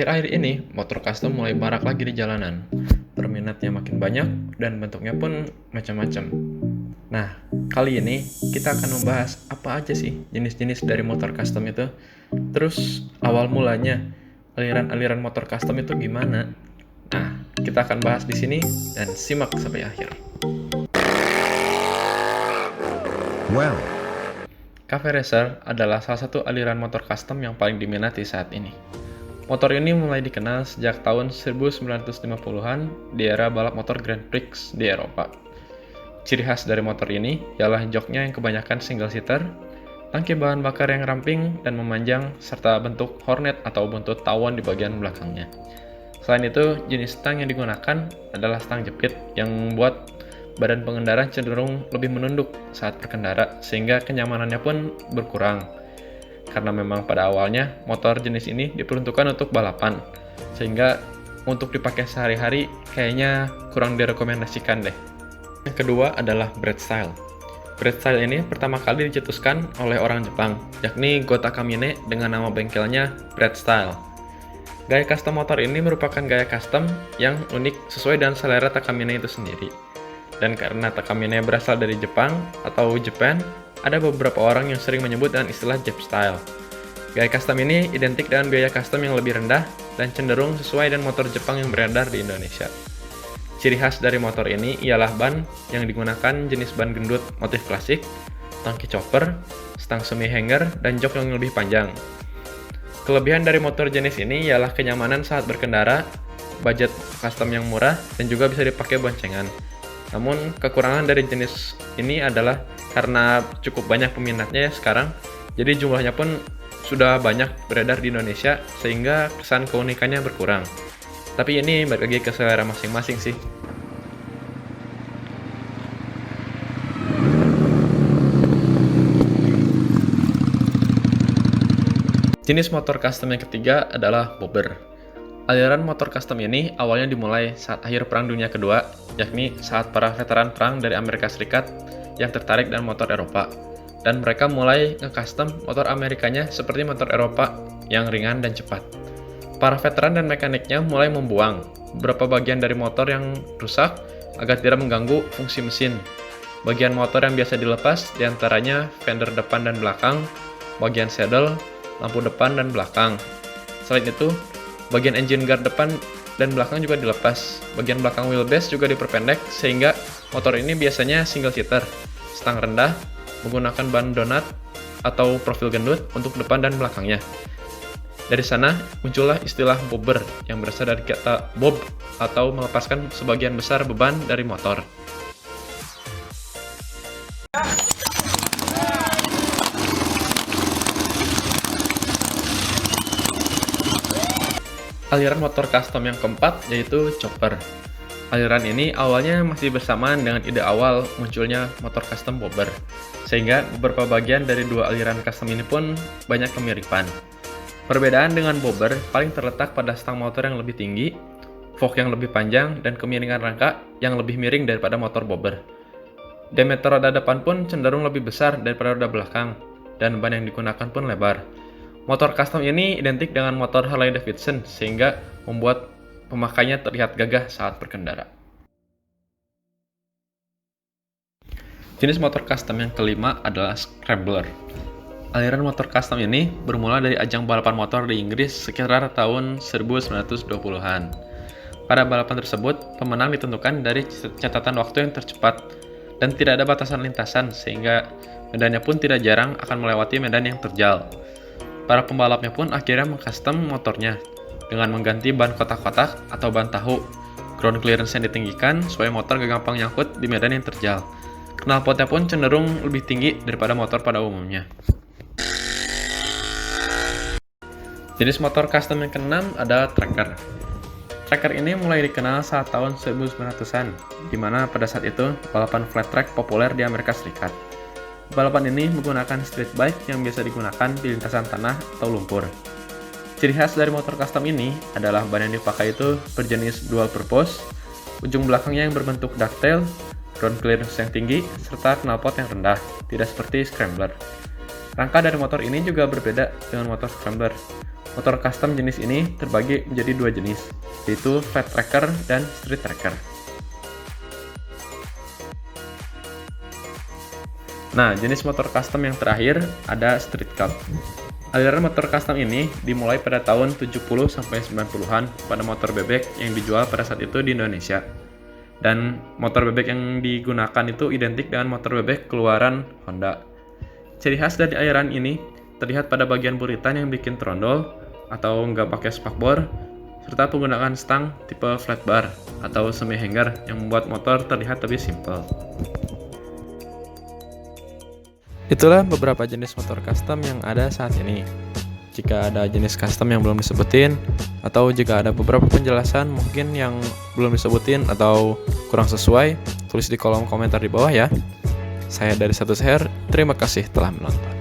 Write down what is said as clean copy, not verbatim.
Akhir-akhir ini, motor custom mulai marak lagi di jalanan. Peminatnya makin banyak dan bentuknya pun macam-macam. Nah, kali ini kita akan membahas apa aja sih jenis-jenis dari motor custom itu. Terus awal mulanya aliran-aliran motor custom itu gimana? Nah, kita akan bahas di sini dan simak sampai akhir. Well, Cafe Racer adalah salah satu aliran motor custom yang paling diminati saat ini. Motor ini mulai dikenal sejak tahun 1950-an di era balap motor Grand Prix di Eropa. Ciri khas dari motor ini ialah joknya yang kebanyakan single seater, tangki bahan bakar yang ramping dan memanjang, serta bentuk hornet atau buntut tawon di bagian belakangnya. Selain itu, jenis stang yang digunakan adalah stang jepit yang membuat badan pengendara cenderung lebih menunduk saat berkendara, sehingga kenyamanannya pun berkurang. Karena memang pada awalnya motor jenis ini diperuntukkan untuk balapan, sehingga untuk dipakai sehari-hari kayaknya kurang direkomendasikan deh. Yang kedua adalah Bread Style. Bread Style ini pertama kali dicetuskan oleh orang Jepang, yakni Gota Kamine dengan nama bengkelnya Bread Style. Gaya custom motor ini merupakan gaya custom yang unik sesuai dengan selera Takamine itu sendiri. Dan karena Takamine berasal dari Jepang atau Japan, ada beberapa orang yang sering menyebut dengan istilah Jap Style. Gaya custom ini identik dengan biaya custom yang lebih rendah dan cenderung sesuai dengan motor Jepang yang beredar di Indonesia. Ciri khas dari motor ini ialah ban yang digunakan jenis ban gendut motif klasik, tangki chopper, stang semi hanger, dan jok yang lebih panjang. Kelebihan dari motor jenis ini ialah kenyamanan saat berkendara, budget custom yang murah, dan juga bisa dipakai boncengan. Namun, kekurangan dari jenis ini adalah karena cukup banyak peminatnya ya sekarang, jadi jumlahnya pun sudah banyak beredar di Indonesia, sehingga kesan keunikannya berkurang. Tapi ini balik lagi ke selera masing-masing sih. Jenis motor custom yang ketiga adalah bobber. Aliran motor custom ini awalnya dimulai saat akhir Perang Dunia Kedua, yakni saat para veteran perang dari Amerika Serikat yang tertarik dengan motor Eropa. Dan mereka mulai nge-custom motor Amerikanya seperti motor Eropa yang ringan dan cepat. Para veteran dan mekaniknya mulai membuang beberapa bagian dari motor yang rusak agar tidak mengganggu fungsi mesin. Bagian motor yang biasa dilepas diantaranya fender depan dan belakang, bagian saddle, lampu depan dan belakang. Selain itu, bagian engine guard depan dan belakang juga dilepas. Bagian belakang wheelbase juga diperpendek sehingga motor ini biasanya single seater, stang rendah, menggunakan ban donat atau profil gendut untuk depan dan belakangnya. Dari sana muncullah istilah bobber yang berasal dari kata bob atau melepaskan sebagian besar beban dari motor. Aliran motor custom yang keempat yaitu chopper. Aliran ini awalnya masih bersamaan dengan ide awal munculnya motor custom bobber, sehingga beberapa bagian dari dua aliran custom ini pun banyak kemiripan. Perbedaan dengan bobber paling terletak pada stang motor yang lebih tinggi, fork yang lebih panjang, dan kemiringan rangka yang lebih miring daripada motor bobber. Diameter roda depan pun cenderung lebih besar daripada roda belakang, dan ban yang digunakan pun lebar. Motor custom ini identik dengan motor Harley Davidson sehingga membuat pemakainya terlihat gagah saat berkendara. Jenis motor custom yang kelima adalah scrambler. Aliran motor custom ini bermula dari ajang balapan motor di Inggris sekitar tahun 1920-an. Pada balapan tersebut, pemenang ditentukan dari catatan waktu yang tercepat dan tidak ada batasan lintasan sehingga medannya pun tidak jarang akan melewati medan yang terjal. Para pembalapnya pun akhirnya mengcustom motornya dengan mengganti ban kotak-kotak atau ban tahu, ground clearance yang ditinggikan supaya motor gak gampang nyangkut di medan yang terjal. Knalpotnya pun cenderung lebih tinggi daripada motor pada umumnya. Jenis motor custom yang keenam adalah tracker. Tracker ini mulai dikenal saat tahun 1900-an, di mana pada saat itu balapan flat track populer di Amerika Serikat. Balapan ini menggunakan street bike yang biasa digunakan di lintasan tanah atau lumpur. Ciri khas dari motor custom ini adalah ban yang dipakai itu berjenis dual purpose, ujung belakangnya yang berbentuk ducktail, ground clearance yang tinggi, serta knalpot yang rendah, tidak seperti scrambler. Rangka dari motor ini juga berbeda dengan motor scrambler. Motor custom jenis ini terbagi menjadi dua jenis, yaitu flat tracker dan street tracker. Nah, jenis motor custom yang terakhir ada street cup. Aliran motor custom ini dimulai pada tahun 70-90-an pada motor bebek yang dijual pada saat itu di Indonesia. Dan motor bebek yang digunakan itu identik dengan motor bebek keluaran Honda. Ciri khas dari aliran ini terlihat pada bagian buritan yang bikin trondol atau nggak pakai spakbor, serta penggunaan stang tipe flat bar atau semi hanger yang membuat motor terlihat lebih simpel. Itulah beberapa jenis motor custom yang ada saat ini. Jika ada jenis custom yang belum disebutin, atau jika ada beberapa penjelasan mungkin yang belum disebutin atau kurang sesuai, tulis di kolom komentar di bawah ya. Saya dari Satu Seher, terima kasih telah menonton.